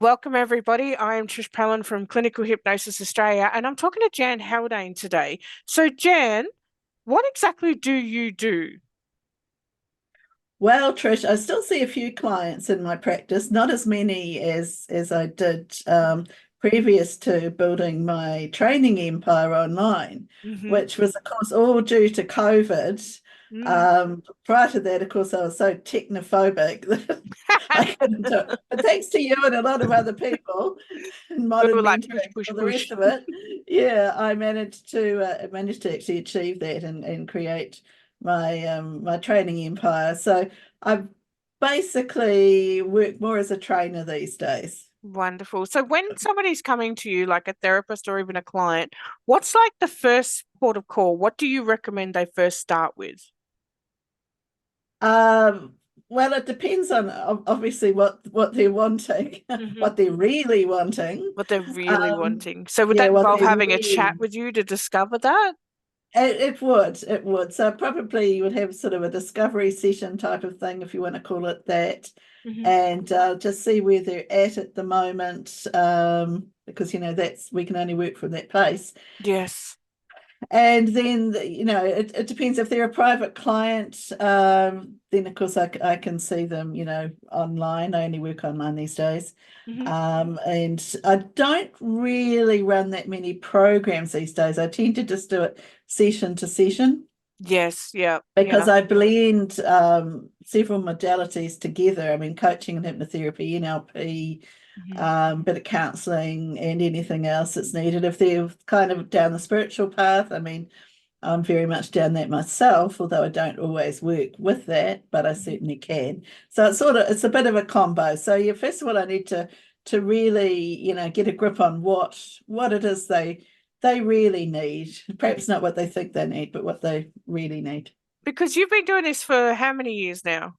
Welcome, everybody. I am Trish Palin from Clinical Hypnosis Australia, and I'm talking to Jan Haldane today. So, Jan, what exactly do you do? Well, Trish, I still see a few clients in my practice, not as many as I did previous to building my training empire online, Hmm. which was, of course, all due to COVID. Mm. Prior to that, of course, I was so technophobic that I couldn't do it. But thanks to you and a lot of other people in We modern were like push, mentoring push, for the push. rest of it, yeah, I managed to actually achieve that and create my training empire. So I basically work more as a trainer these days. Wonderful. So, when somebody's coming to you, like a therapist or even a client, what's like the first port of call? What do you recommend they first start with? Um, well, it depends on obviously what they're wanting, Hmm. what they're really wanting. What they're really Um, wanting. So, would yeah, that what involve they having a chat really with you to discover that? it would. So probably you would have sort of a discovery session type of thing, if you want to call it that, Hmm. and just see where they're at the moment, because that's we can only work from that place. Yes. And then, it depends if they're a private client, then of course I can see them, online. I only work online these days. Hmm. And I don't really run that many programs these days. I tend to just do it session to session Yes. Yeah. because Yeah. I blend several modalities together. I mean, coaching and hypnotherapy, NLP, Mhm. bit of counseling, and anything else that's needed. If they're kind of down the spiritual path, I mean, I'm very much down that myself, although I don't always work with that, but I Mhm. certainly can. So it's a bit of a combo. So yeah, first of all, I need to really, get a grip on what it is they really need. Perhaps not what they think they need, but what they really need. Because you've been doing this for how many years now?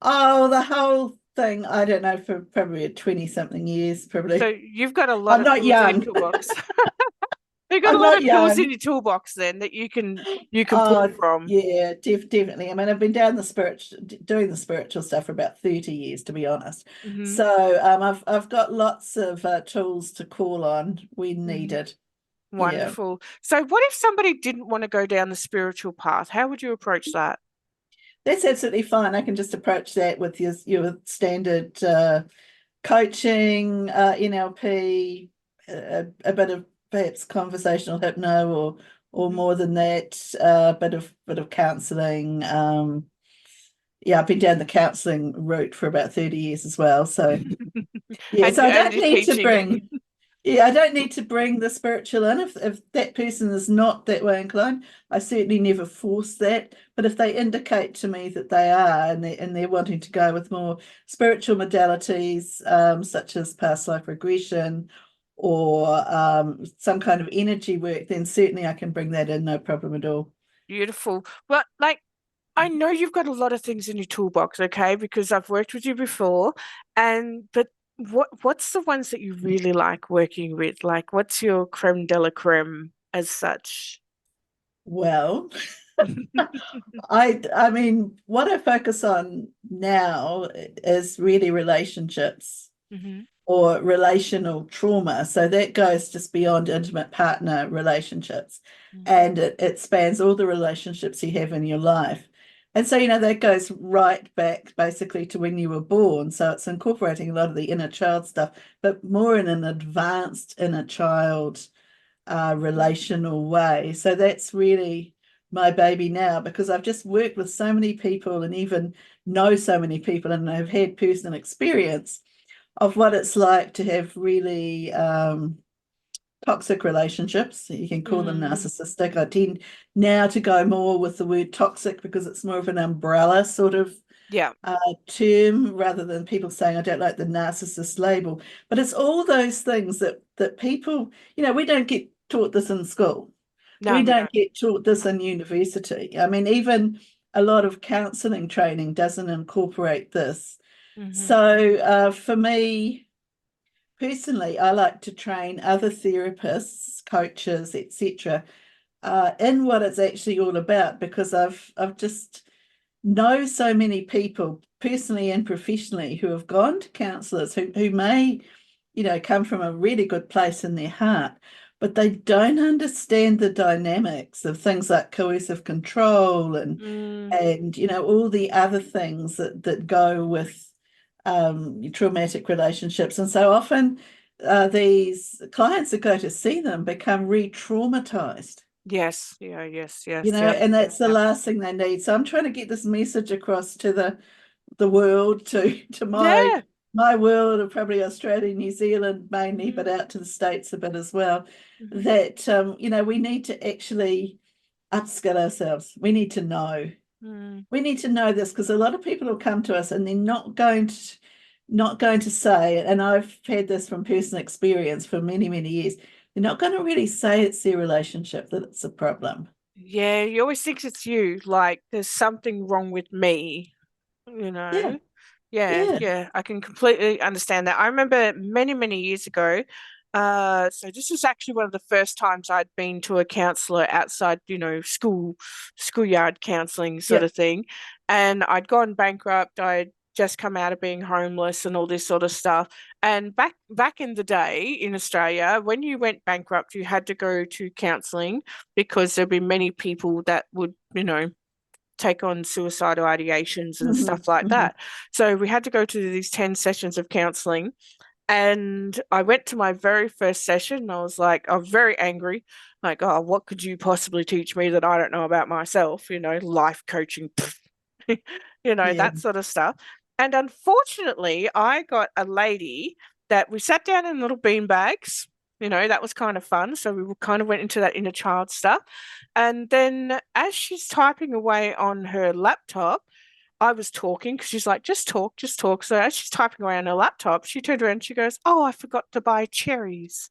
Oh, the whole thing, I don't know, for probably 20 something years, So probably. you've got a lot I'm of not tools in your young. toolbox. You've got a I'm lot not of tools in young. your toolbox then that you can pull Oh, from. yeah, definitely. I mean, I've been doing the spiritual stuff for about 30 years, to be honest. Hmm. So I've got lots of tools to call on when Hmm. needed. Yeah, Wonderful. So what if somebody didn't want to go down the spiritual path? How would you approach that? that's absolutely fine. I can just approach that with your standard coaching, NLP, a bit of perhaps conversational hypno, or Mhm. more than that, a bit of counseling. Yeah, I've been down the counseling route for about 30 years as well. So yeah, And so I and don't you're need to teaching. bring yeah, I don't need to bring the spiritual in. If that person is not that way inclined, I certainly never force that. But if they indicate to me that they are, and they're wanting to go with more spiritual modalities, such as past life regression or some kind of energy work, then certainly I can bring that in, no problem at all. Beautiful. Well, like I know you've got a lot of things in your toolbox, okay? Because I've worked with you before, and but what's the ones that you really like working with? Like, what's your creme de la creme as such? Well, I mean, what I focus on now is really relationships Hmm. or relational trauma. So that goes just beyond intimate partner relationships. And it spans all the relationships you have in your life. And so, that goes right back basically to when you were born. So it's incorporating a lot of the inner child stuff, but more in an advanced inner child relational way. So that's really my baby now, because I've just worked with so many people and even know so many people, and I've had personal experience of what it's like to have really toxic relationships. You can call them Mm. narcissistic. I tend now to go more with the word toxic because it's more of an umbrella sort of Yeah. term, rather than people saying I don't like the narcissist label. But it's all those things that people, we don't get taught this in school. No, We we don't. don't get taught this in university. I mean, even a lot of counseling training doesn't incorporate this. Hmm. So for me personally, I like to train other therapists, coaches, etc., in what it's actually all about, because I've just know so many people personally and professionally who have gone to counselors who may, come from a really good place in their heart, but they don't understand the dynamics of things like coercive control Mm, and all the other things that go with traumatic relationships. And so often these clients that go to see them become re-traumatized. yes, yeah, yes, yes, yeah, And that's the yeah. last thing they need. So I'm trying to get this message across to the world, to my Yeah. my world of probably Australia, New Zealand mainly, but Mm, out to the States a bit as well, mhm, that we need to actually upskill ourselves. We need to know. mm. We need to know this because a lot of people will come to us and they're not going to say, and I've had this from personal experience for many, many years, they're not going to really say it's their relationship that it's a problem. Yeah, you always think it's you, like there's something wrong with me, you Yeah, know? Yeah, yeah, yeah, I can completely understand that. I remember many, many years ago, so this was actually one of the first times I'd been to a counselor outside, schoolyard counseling sort yeah. of thing. And I'd gone bankrupt. I'd just come out of being homeless and all this sort of stuff. And back in the day in Australia, when you went bankrupt, you had to go to counseling because there'd be many people that would, take on suicidal ideations and Hmm. stuff like Hmm. that. So we had to go to these 10 sessions of counseling. And I went to my very first session and I was very angry. Like, oh, what could you possibly teach me that I don't know about myself? Life coaching, Yeah. that sort of stuff. And unfortunately, I got a lady that we sat down in little bean bags. That was kind of fun. So we kind of went into that inner child stuff. And then as she's typing away on her laptop, I was talking because she's like, just talk, just talk. So as she's typing away on her laptop, she turned around and she goes, oh, I forgot to buy cherries.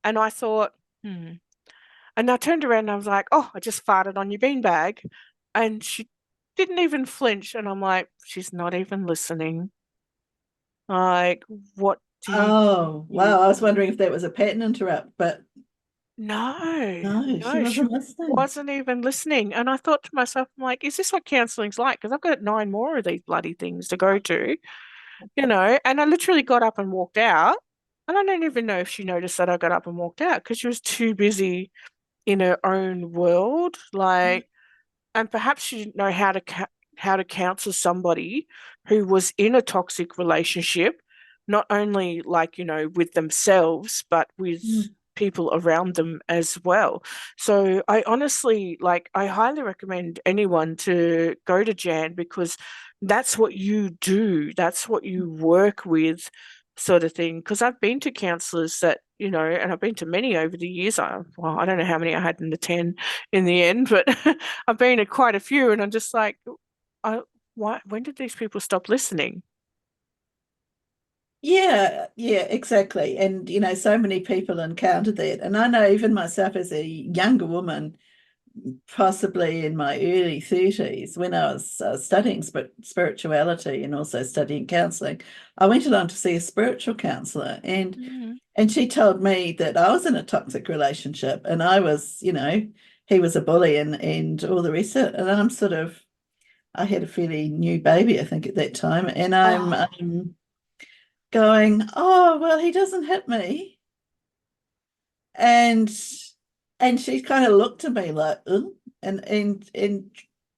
And I thought, hmm. And I turned around and I was like, oh, I just farted on your beanbag. And she didn't even flinch. And I'm like, she's not even listening. Like, what do Oh, wow. I was you wondering if that was a pattern interrupt, but No, no, she no, she wasn't listening. wasn't even listening. And I thought to myself, I'm like, is this what counseling's like? Because I've got 9 more of these bloody things to go to, And I literally got up and walked out. And I don't even know if she noticed that I got up and walked out because she was too busy in her own world. And perhaps she didn't know how to counsel somebody who was in a toxic relationship, not only with themselves, but with Mm. people around them as well. So I honestly I highly recommend anyone to go to Jan because that's what you do, that's what you work with, sort of thing. Because I've been to counselors and I've been to many over the years. I don't know how many I had in the 10 in the end, but I've been to quite a few, and I'm just like, why? When did these people stop listening? Yeah, yeah, exactly. And so many people encounter that. And I know even myself as a younger woman, possibly in my early 30s, when I was studying spirituality and also studying counseling, I went along to see a spiritual counselor, and Mm, and she told me that I was in a toxic relationship and I was, he was a bully and all the rest of it. And I had a fairly new baby, I think, at that time, and I'm oh, going, oh, well, he doesn't hit me. And and she kind of looked at me like, and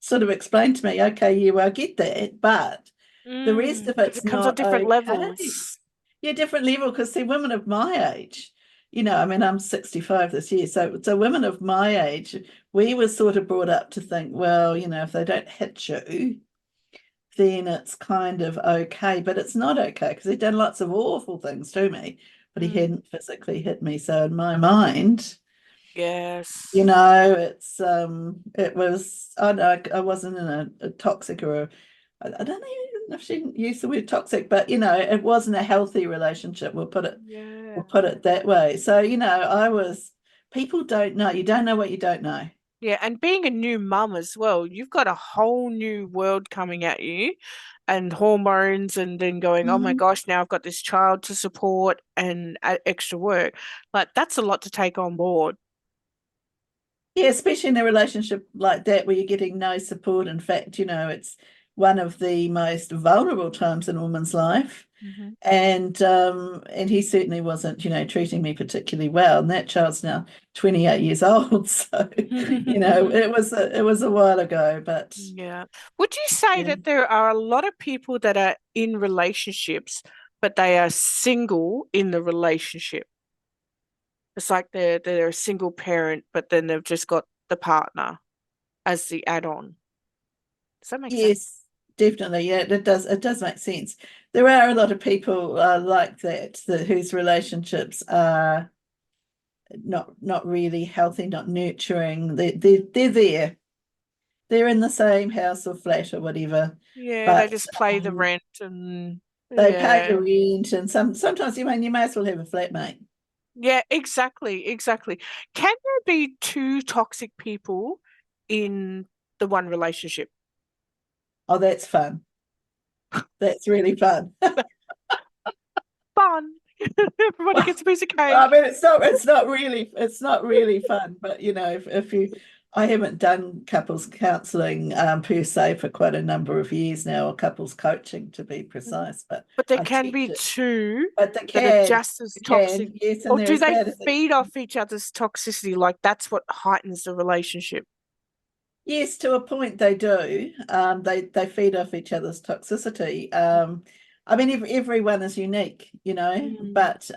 sort of explained to me, okay, yeah, well, I get that, but the rest of because it's it comes on not different okay. levels. Yeah, different level, because see, women of my age, I mean, I'm 65 this year, so women of my age, we were sort of brought up to think, well, if they don't hit you, then it's kind of okay, but it's not okay because he'd done lots of awful things to me, but he Mm, hadn't physically hit me. So in my mind, yes. it was, I know I wasn't in a toxic or I don't even know if she used the word toxic, but it wasn't a healthy relationship. We'll Yeah. put it that way. So, people don't know. You don't know what you don't know. Yeah, and being a new mum as well, you've got a whole new world coming at you and hormones, and then going, oh my Mhm. gosh, now I've got this child to support and extra work. Like, that's a lot to take on board. Yeah, especially in a relationship like that where you're getting no support. In fact, it's one of the most vulnerable times in a woman's life. Hmm. And he certainly wasn't, treating me particularly well. And that child's now 28 years old. So, it was a while ago, but Yeah. Would you say yeah. that there are a lot of people that are in relationships, but they are single in the relationship? It's like they're a single parent, but then they've just got the partner as the add-on. Does that make sense? Yes, definitely. Yeah, it does make sense. There are a lot of people like that whose relationships are not really healthy, not nurturing. They're there. They're in the same house or flat or whatever, Yeah, they but just play the rent and they pay yeah. the rent, and sometimes you may as well have a flatmate. Yeah, exactly, exactly. Can there be two toxic people in the one relationship? Oh, that's fun. That's really fun. Fun. Everybody gets a piece of I cake. mean, it's not really fun, but if you, I haven't done couples counselling per se for quite a number of years now, or couples coaching to be Mhm. precise, but But there I can teach be it. two But they that are can, just as they toxic. can, yes, and Or they're do as they bad as it. feed off each other's toxicity? Like that's what heightens the relationship. Yes, to a point they do. They feed off each other's toxicity. I mean, everyone is unique, Mm. but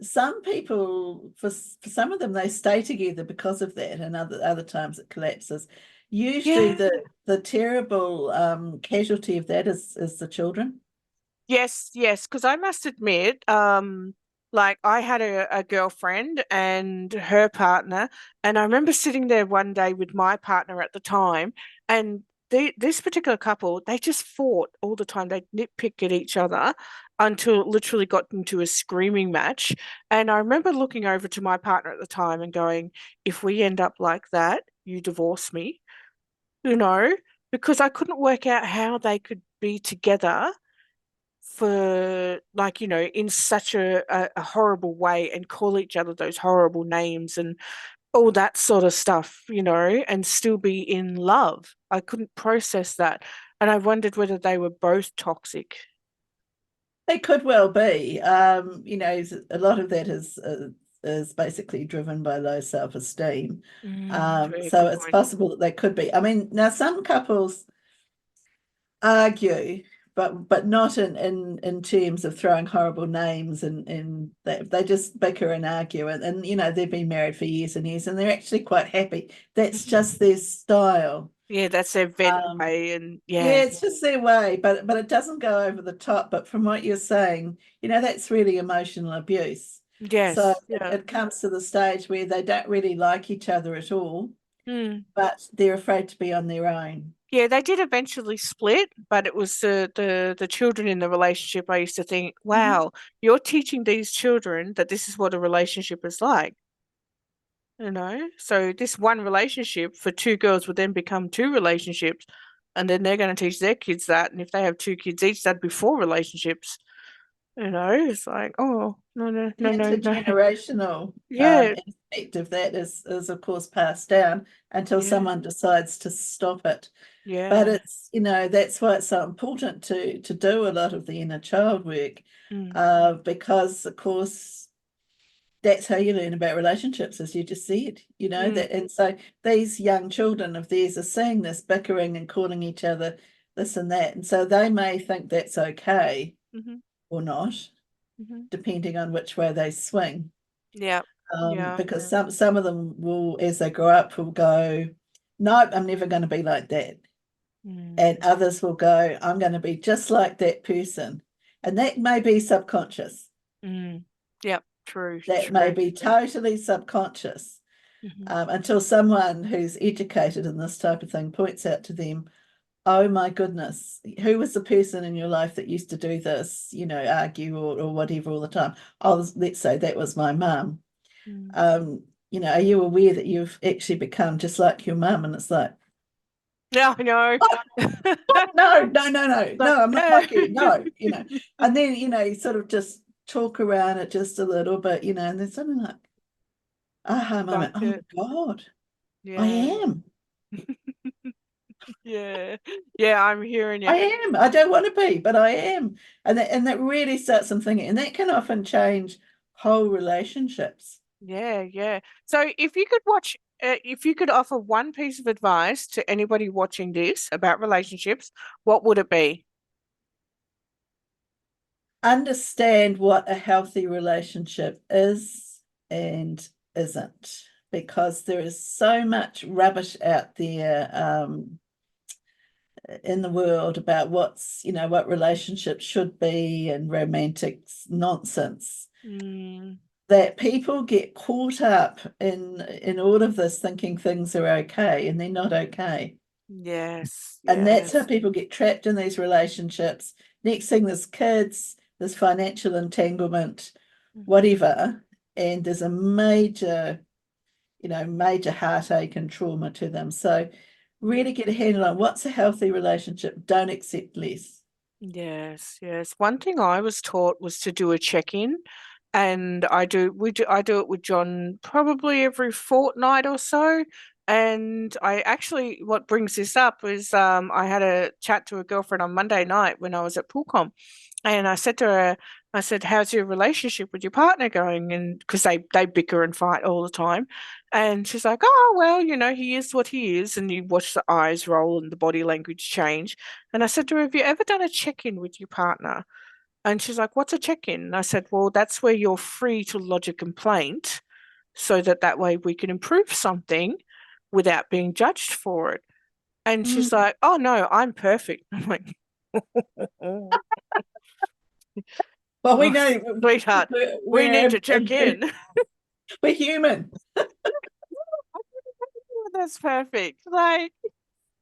some people, for some of them, they stay together because of that, and other times it collapses. Usually, Yeah. the terrible casualty of that is the children. Yes, yes, because I must admit, like I had a girlfriend and her partner, and I remember sitting there one day with my partner at the time, and this particular couple, they just fought all the time. They nitpick at each other until it literally got into a screaming match. And I remember looking over to my partner at the time and going, if we end up like that, you divorce me, you know, because I couldn't work out how they could be together for like in such a horrible way and call each other those horrible names and all that sort of stuff, and still be in love. I couldn't process that, and I wondered whether they were both toxic. They could well be. A lot of that is basically driven by low self-esteem. Very So good it's point. possible that they could be. I mean, now some couples argue, but not in terms of throwing horrible names, and they just bicker and argue, and they've been married for years and years and they're actually quite happy. That's Mhm. just their style. Yeah, that's their vent Um, way, and yeah, yeah. it's just their way, but it doesn't go over the top. But from what you're saying, that's really emotional abuse. So Yes, it, yeah. it comes to the stage where they don't really like each other at all, Mm. but they're afraid to be on their own. Yeah, they did eventually split, but it was the children in the relationship. I used to think, Mhm. wow, you're teaching these children that this is what a relationship is like, So this one relationship for two girls would then become two relationships, and then they're going to teach their kids that. And if they have two kids each, that'd be four relationships. It's like, oh, no, no, The no, no, no. intergenerational Yeah, aspect of that is of course passed down until yeah, someone decides to stop it. But yeah. that's why it's so important to do a lot of the inner child work, Mm, because of course that's how you learn about relationships, as you just said, mm, that. And so these young children of theirs are seeing this bickering and calling each other this and that, and so they may think that's okay hmm, or not, hmm. depending on which way they swing. Yeah, yeah. Because some of them will, as they grow up, will go, no, I'm never going to be like that. And Mm, others will go, I'm going to be just like that person. And that may be subconscious. mm. Yep, true, That may true. be totally subconscious, Hmm. until someone who's educated in this type of thing points out to them, oh my goodness, who was the person in your life that used to do this, argue or whatever all the time? Oh, let's say that was my mum. Mm. Are you aware that you've actually become just like your mum? And it's like, Yeah, I know. what? What? No, no, no, no, Like, no, I'm not no. like you. No, and then, you sort of just talk around it just a little bit, and then something like, aha moment. Like Oh it. my God, I Yeah. am. Yeah. Yeah, I'm hearing you. I am. I don't want to be, but I am. And that really starts them thinking, and that can often change whole relationships. Yeah, yeah. So if you could offer one piece of advice to anybody watching this about relationships, what would it be? Understand what a healthy relationship is and isn't, because there is so much rubbish out there in the world about what relationships should be and romantic nonsense, Mm, that people get caught up in all of this thinking things are okay and they're not okay. yes, And that's how yes. people get trapped in these relationships. Next thing, there's kids, there's financial entanglement, whatever, and there's a major heartache and trauma to them. So really get a handle on what's a healthy relationship. Don't accept less. Yes, yes. One thing I was taught was to do a check-in, and I do it with John probably every fortnight or so. And I actually, what brings this up is I had a chat to a girlfriend on Monday night when I was at Poolcom, and I said to her, I said, "How's your relationship with your partner going?" And because they bicker and fight all the time, and she's like, "Oh well, he is what he is," and you watch the eyes roll and the body language change. And I said to her, "Have you ever done a check-in with your partner?" And she's like, "What's a check-in?" And I said, "Well, that's where you're free to lodge a complaint so that way we can improve something without being judged for it." And she's Mm. like, "Oh no, I'm perfect." I'm like, "Oh, Well, we oh, know sweetheart, we need to check in." we're human. That's perfect. Like,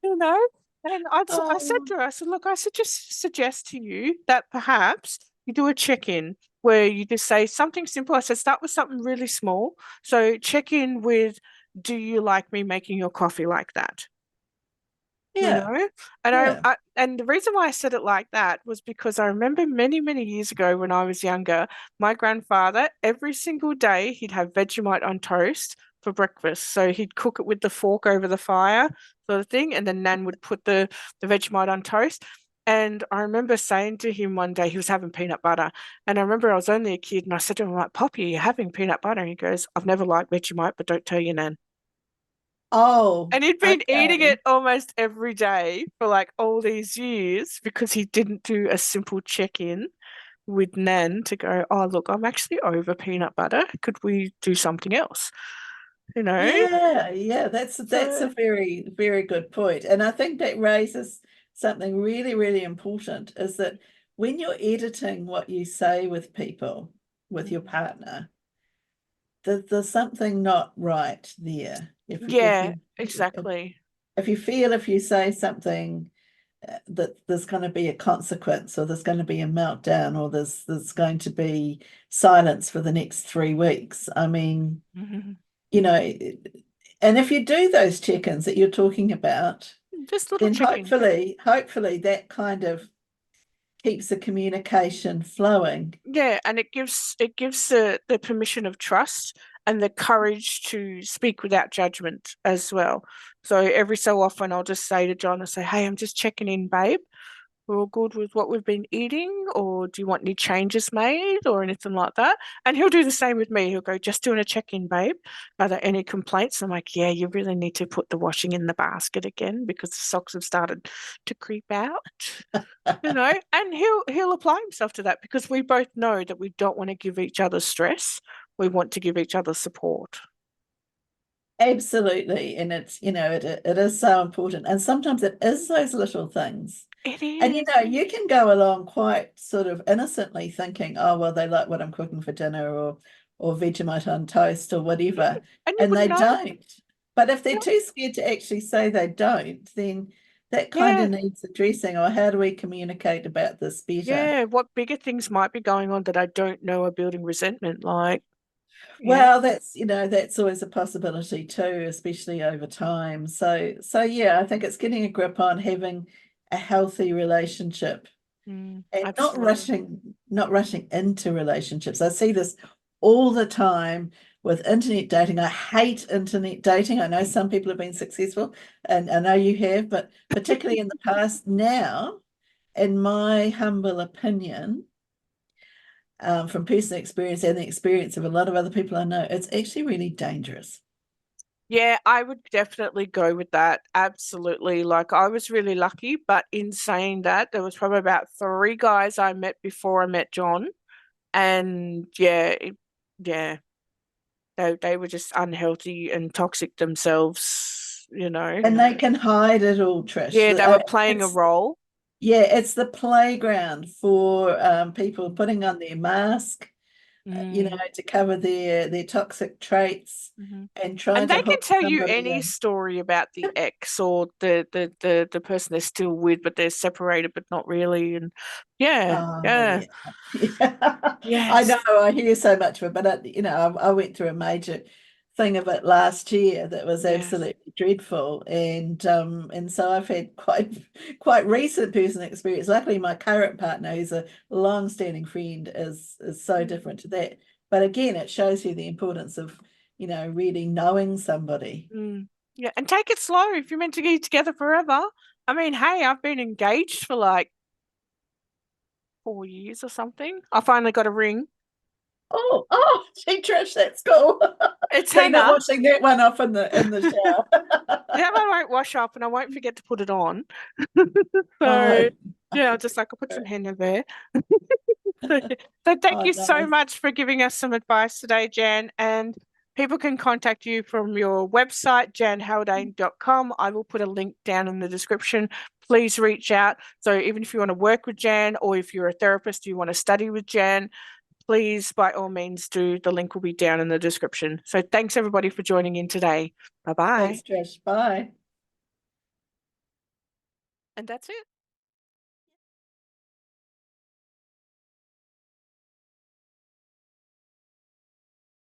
you know, and I said Oh, to her, I said, "Look, I suggest to you that perhaps you do a check-in where you just say something simple." I said, "Start with something really small. So check in with, do you like me making your coffee like that?" You yeah, know, and yeah. and the reason why I said it like that was because I remember many, many years ago when I was younger, my grandfather, every single day he'd have Vegemite on toast for breakfast. So he'd cook it with the fork over the fire, sort of thing, and then Nan would put the Vegemite on toast. And I remember saying to him one day, he was having peanut butter. And I remember I was only a kid and I said to him, like, "Poppy, you're having peanut butter?" And he goes, "I've never liked Vegemite, but don't tell your Nan." Oh, And he'd been eating okay. it almost every day for like all these years because he didn't do a simple check-in with Nan to go, "Oh, look, I'm actually over peanut butter. Could we do something else?" You know? Yeah, yeah, that's So, a very, very good point. And I think that raises something really, really important, is that when you're editing what you say with people, with your mm, partner, there's something not right there. yeah, exactly. If you feel if you say something that there's going to be a consequence, or there's going to be a meltdown, or there's going to be silence for the next 3 weeks. I mean, Mhm. you know, and if you do those check-ins that you're talking about, Just little then check-ins. hopefully that kind of keeps the communication flowing. Yeah, and it gives the permission of trust and the courage to speak without judgment as well. So every so often I'll just say to John, I say, "Hey, I'm just checking in, babe. We're all good with what we've been eating, or do you want any changes made or anything like that?" And he'll do the same with me. He'll go, "Just doing a check-in, babe. Are there any complaints?" I'm like, "Yeah, you really need to put the washing in the basket again because the socks have started to creep out." And he'll apply himself to that because we both know that we don't want to give each other stress. We want to give each other support. Absolutely. And it is so important. And sometimes it is those little things. It And is. you can go along quite sort of innocently thinking, oh, well, they like what I'm cooking for dinner, or Vegemite on toast or whatever. And you And they wouldn't know. don't. But if they're Yeah. too scared to actually say they don't, then that kind of Yeah. needs addressing. Or how do we communicate about this better? Yeah. What bigger things might be going on that I don't know are building resentment? Like, yeah. Well, that's always a possibility too, especially over time. So yeah, I think it's getting a grip on having a healthy relationship, and not Absolutely. rushing, not rushing into relationships. I see this all the time with internet dating. I hate internet dating. I know some people have been successful, and I know you have, but particularly in the past now, in my humble opinion, from personal experience and the experience of a lot of other people I know, it's actually really dangerous. Yeah, I would definitely go with that. Absolutely. Like I was really lucky, but in saying that, there was probably about three guys I met before I met John. And yeah, yeah, they were just unhealthy and toxic themselves, you know. And they can hide it all, Trish. Yeah, they were playing a It's role. Yeah, it's the playground for people putting on their mask, Mm. to cover their toxic traits Hmm. and And trying they to can hook tell you somebody any in. story about the ex or the person they're still with, but they're separated, but not really. And yeah, Oh yeah, yeah, yeah. I know. yes, I hear so much of it, but I went through a major thing of it last year that was yes. absolutely dreadful, and so I've had quite recent personal experience. Luckily, my current partner, who's a long-standing friend, is so Mm. different to that. But again, it shows you the importance of really knowing somebody. Mm. Yeah, and take it slow if you're meant to get together forever. I mean, hey, I've been engaged for like 4 years or something. I finally got a ring. Oh, gee, Trish, that's cool. It's So you're not henna. washing that one off in the shower. That one won't wash off, and I won't forget to put it on. Oh, So yeah, I'll just like I'll put some henna there. So, so thank oh, you so nice. much for giving us some advice today, Jan. And people can contact you from your website, janhaldane.com. I will put a link down in the description. Please reach out. So even if you want to work with Jan or if you're a therapist, you want to study with Jan, please by all means do. The link will be down in the description. So thanks everybody for joining in today. Bye bye. Thanks, Trish. Bye. And that's it.